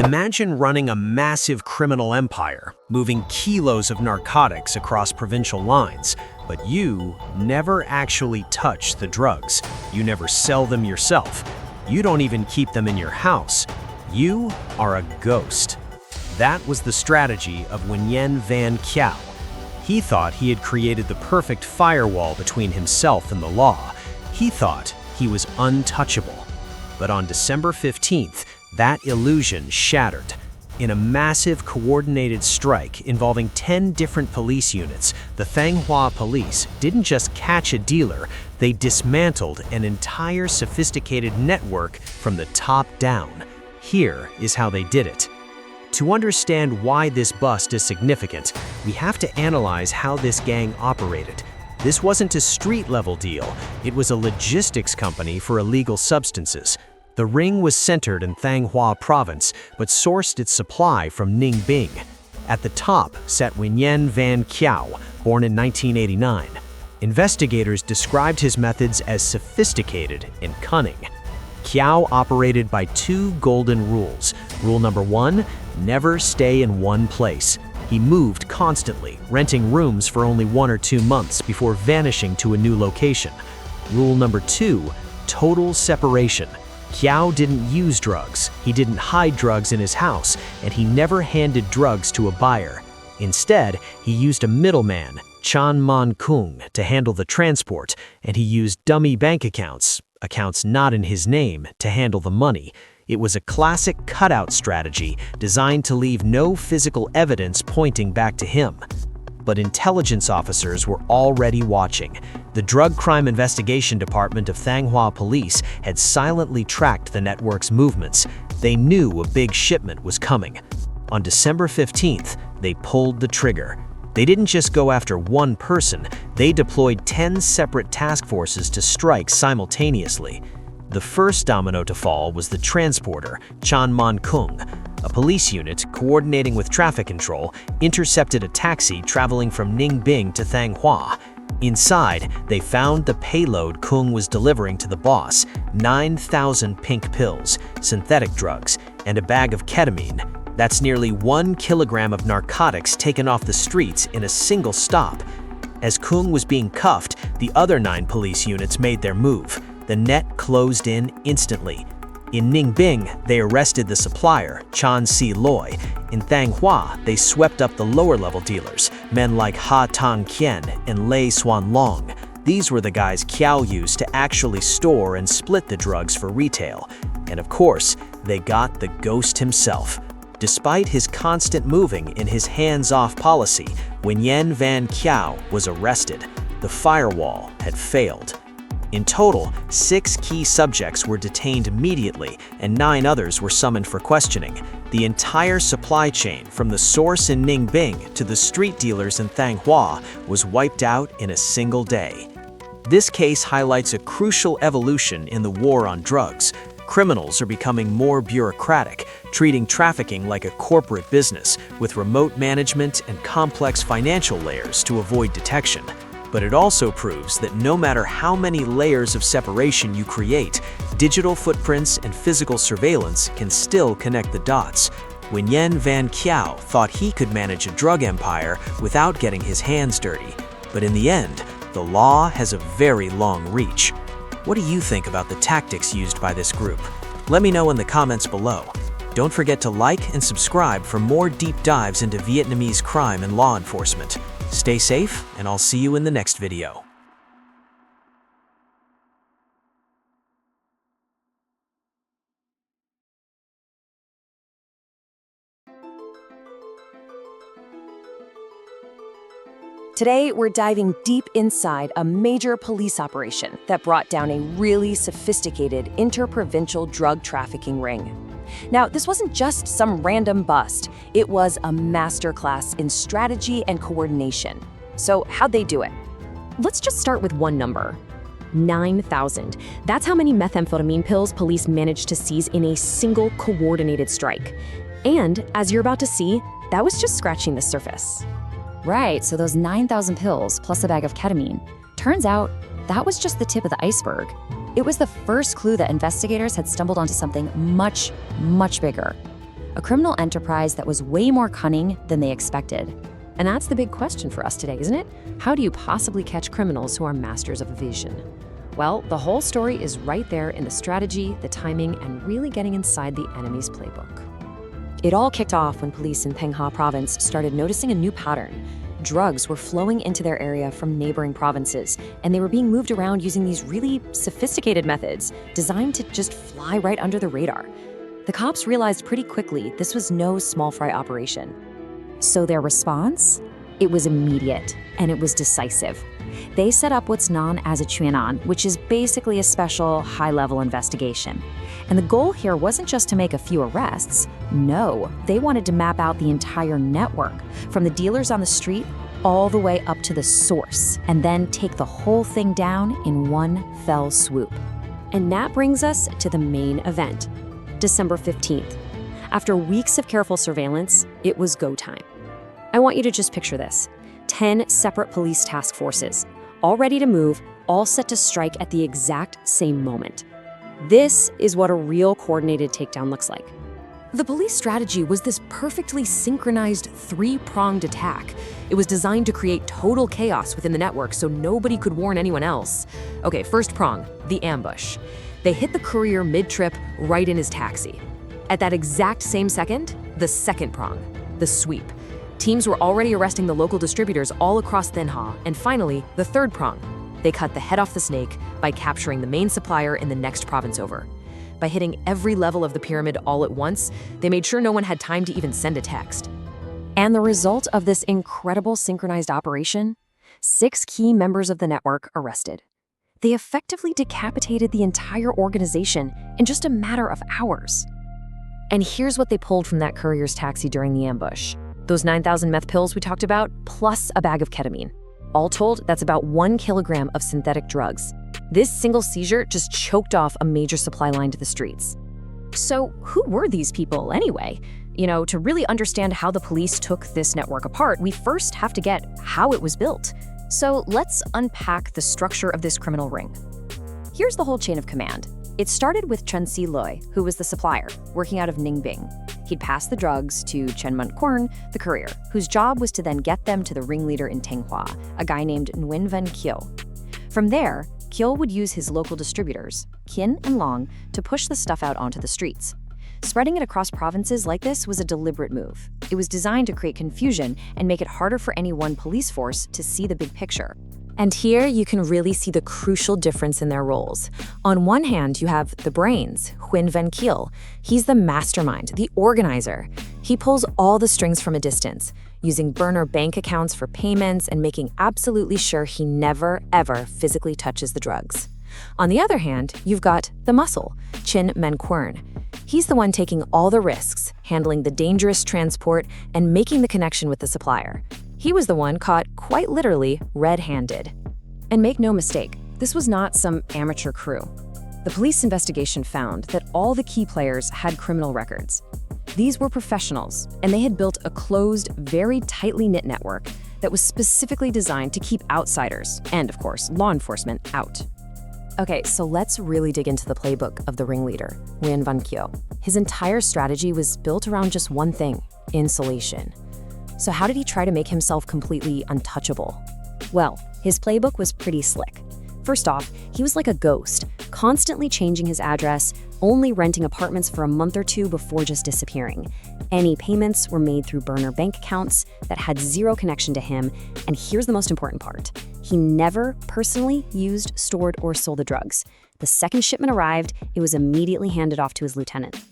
Imagine running a massive criminal empire, moving kilos of narcotics across provincial lines, but you never actually touch the drugs. You never sell them yourself. You don't even keep them in your house. You are a ghost. That was the strategy of Nguyen Van Kieu. He thought he had created the perfect firewall between himself and the law. He thought he was untouchable. But on December 15th, that illusion shattered. In a massive coordinated strike involving 10 different police units, the Thanh Hoa police didn't just catch a dealer, they dismantled an entire sophisticated network from the top down. Here is how they did it. To understand why this bust is significant, we have to analyze how this gang operated. This wasn't a street-level deal, it was a logistics company for illegal substances. The ring was centered in Thanh Hoa province, but sourced its supply from Ninh Binh. At the top sat Nguyen Van Kieu, born in 1989. Investigators described his methods as sophisticated and cunning. Kieu operated by two golden rules. Rule number 1, never stay in one place. He moved constantly, renting rooms for only 1 or 2 months before vanishing to a new location. Rule number 2, total separation. Kieu didn't use drugs, he didn't hide drugs in his house, and he never handed drugs to a buyer. Instead, he used a middleman, Chan Man Kung, to handle the transport, and he used dummy bank accounts not in his name, to handle the money. It was a classic cutout strategy designed to leave no physical evidence pointing back to him. But intelligence officers were already watching. The Drug Crime Investigation Department of Thanh Hoa Police had silently tracked the network's movements. They knew a big shipment was coming. On December 15th, they pulled the trigger. They didn't just go after one person, they deployed 10 separate task forces to strike simultaneously. The first domino to fall was the transporter, Chan Man Kung. A police unit, coordinating with traffic control, intercepted a taxi traveling from Ninh Binh to Thanh Hoa. Inside, they found the payload Kung was delivering to the boss, 9,000 pink pills, synthetic drugs, and a bag of ketamine. That's nearly 1 kilogram of narcotics taken off the streets in a single stop. As Kung was being cuffed, the other 9 police units made their move. The net closed in instantly. In Ninh Binh, they arrested the supplier, Chan Si Loy. In Thanh Hoa, they swept up the lower-level dealers, men like Ha Tang Kien and Lei Xuan Long. These were the guys Kieu used to actually store and split the drugs for retail. And of course, they got the ghost himself. Despite his constant moving in his hands-off policy, Nguyen Van Kieu was arrested. The firewall had failed. In total, 6 key subjects were detained immediately, and 9 others were summoned for questioning. The entire supply chain, from the source in Ninh Binh to the street dealers in Thanh Hoa, was wiped out in a single day. This case highlights a crucial evolution in the war on drugs. Criminals are becoming more bureaucratic, treating trafficking like a corporate business, with remote management and complex financial layers to avoid detection. But it also proves that no matter how many layers of separation you create, digital footprints and physical surveillance can still connect the dots. Nguyen Van Kieu thought he could manage a drug empire without getting his hands dirty. But in the end, the law has a very long reach. What do you think about the tactics used by this group? Let me know in the comments below. Don't forget to like and subscribe for more deep dives into Vietnamese crime and law enforcement. Stay safe, and I'll see you in the next video. Today, we're diving deep inside a major police operation that brought down a really sophisticated interprovincial drug trafficking ring. Now, this wasn't just some random bust. It was a masterclass in strategy and coordination. So how'd they do it? Let's just start with one number. 9,000. That's how many methamphetamine pills police managed to seize in a single coordinated strike. And, as you're about to see, that was just scratching the surface. Right, so those 9,000 pills plus a bag of ketamine. Turns out, that was just the tip of the iceberg. It was the first clue that investigators had stumbled onto something much, much bigger. a criminal enterprise that was way more cunning than they expected. And that's the big question for us today, isn't it? How do you possibly catch criminals who are masters of evasion? Well, the whole story is right there in the strategy, the timing, and really getting inside the enemy's playbook. It all kicked off when police in Thanh Hoa province started noticing a new pattern. Drugs were flowing into their area from neighboring provinces, and they were being moved around using these really sophisticated methods designed to just fly right under the radar. The cops realized pretty quickly this was no small fry operation. So their response? It was immediate, and it was decisive. They set up what's known as a Chuanon, which is basically a special high-level investigation. And the goal here wasn't just to make a few arrests. No, they wanted to map out the entire network, from the dealers on the street all the way up to the source, and then take the whole thing down in one fell swoop. And that brings us to the main event, December 15th. After weeks of careful surveillance, it was go time. I want you to just picture this. 10 separate police task forces, all ready to move, all set to strike at the exact same moment. This is what a real coordinated takedown looks like. The police strategy was this perfectly synchronized three-pronged attack. It was designed to create total chaos within the network so nobody could warn anyone else. Okay, first prong, the ambush. They hit the courier mid-trip right in his taxi. At that exact same second, the second prong, the sweep. Teams were already arresting the local distributors all across Thanh Hoa. And finally, the third prong. They cut the head off the snake by capturing the main supplier in the next province over. By hitting every level of the pyramid all at once, they made sure no one had time to even send a text. And the result of this incredible synchronized operation? 6 key members of the network arrested. They effectively decapitated the entire organization in just a matter of hours. And here's what they pulled from that courier's taxi during the ambush. Those 9,000 meth pills we talked about, plus a bag of ketamine. All told, that's about 1 kilogram of synthetic drugs. This single seizure just choked off a major supply line to the streets. So who were these people anyway? To really understand how the police took this network apart, we first have to get how it was built. So let's unpack the structure of this criminal ring. Here's the whole chain of command. It started with Chen Si Loi, who was the supplier, working out of Ninh. He'd pass the drugs to Chen Quern, the courier, whose job was to then get them to the ringleader in Thanh Hoa, a guy named Nguyen Van Kieu. From there, Kieu would use his local distributors, Kin and Long, to push the stuff out onto the streets. Spreading it across provinces like this was a deliberate move. It was designed to create confusion and make it harder for any one police force to see the big picture. And here you can really see the crucial difference in their roles. On one hand, you have the brains, Nguyen Van Kieu. He's the mastermind, the organizer. He pulls all the strings from a distance, using burner bank accounts for payments and making absolutely sure he never, ever physically touches the drugs. On the other hand, you've got the muscle, Chen Quern. He's the one taking all the risks, handling the dangerous transport, and making the connection with the supplier. He was the one caught, quite literally, red-handed. And make no mistake, this was not some amateur crew. The police investigation found that all the key players had criminal records. These were professionals, and they had built a closed, very tightly knit network that was specifically designed to keep outsiders, and of course, law enforcement, out. Okay, so let's really dig into the playbook of the ringleader, Nguyen Van Kieu. His entire strategy was built around just one thing, insulation. So how did he try to make himself completely untouchable? Well, his playbook was pretty slick. First off, he was like a ghost, constantly changing his address, only renting apartments for a month or two before just disappearing. Any payments were made through burner bank accounts that had zero connection to him, and here's the most important part. He never personally used, stored, or sold the drugs. The second shipment arrived, it was immediately handed off to his lieutenant.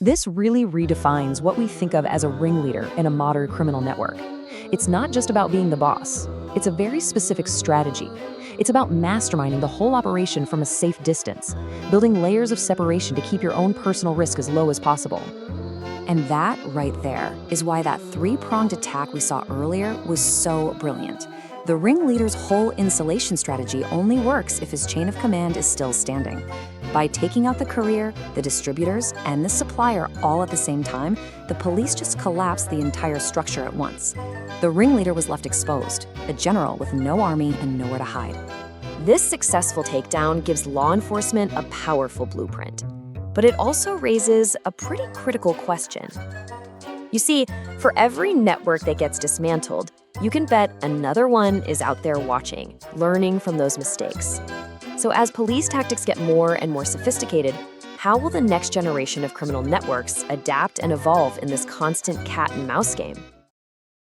This really redefines what we think of as a ringleader in a modern criminal network. It's not just about being the boss. It's a very specific strategy. It's about masterminding the whole operation from a safe distance, building layers of separation to keep your own personal risk as low as possible. And that right there is why that three-pronged attack we saw earlier was so brilliant. The ringleader's whole insulation strategy only works if his chain of command is still standing. By taking out the courier, the distributors, and the supplier all at the same time, the police just collapsed the entire structure at once. The ringleader was left exposed, a general with no army and nowhere to hide. This successful takedown gives law enforcement a powerful blueprint. But it also raises a pretty critical question. You see, for every network that gets dismantled, you can bet another one is out there watching, learning from those mistakes. So as police tactics get more and more sophisticated, how will the next generation of criminal networks adapt and evolve in this constant cat and mouse game?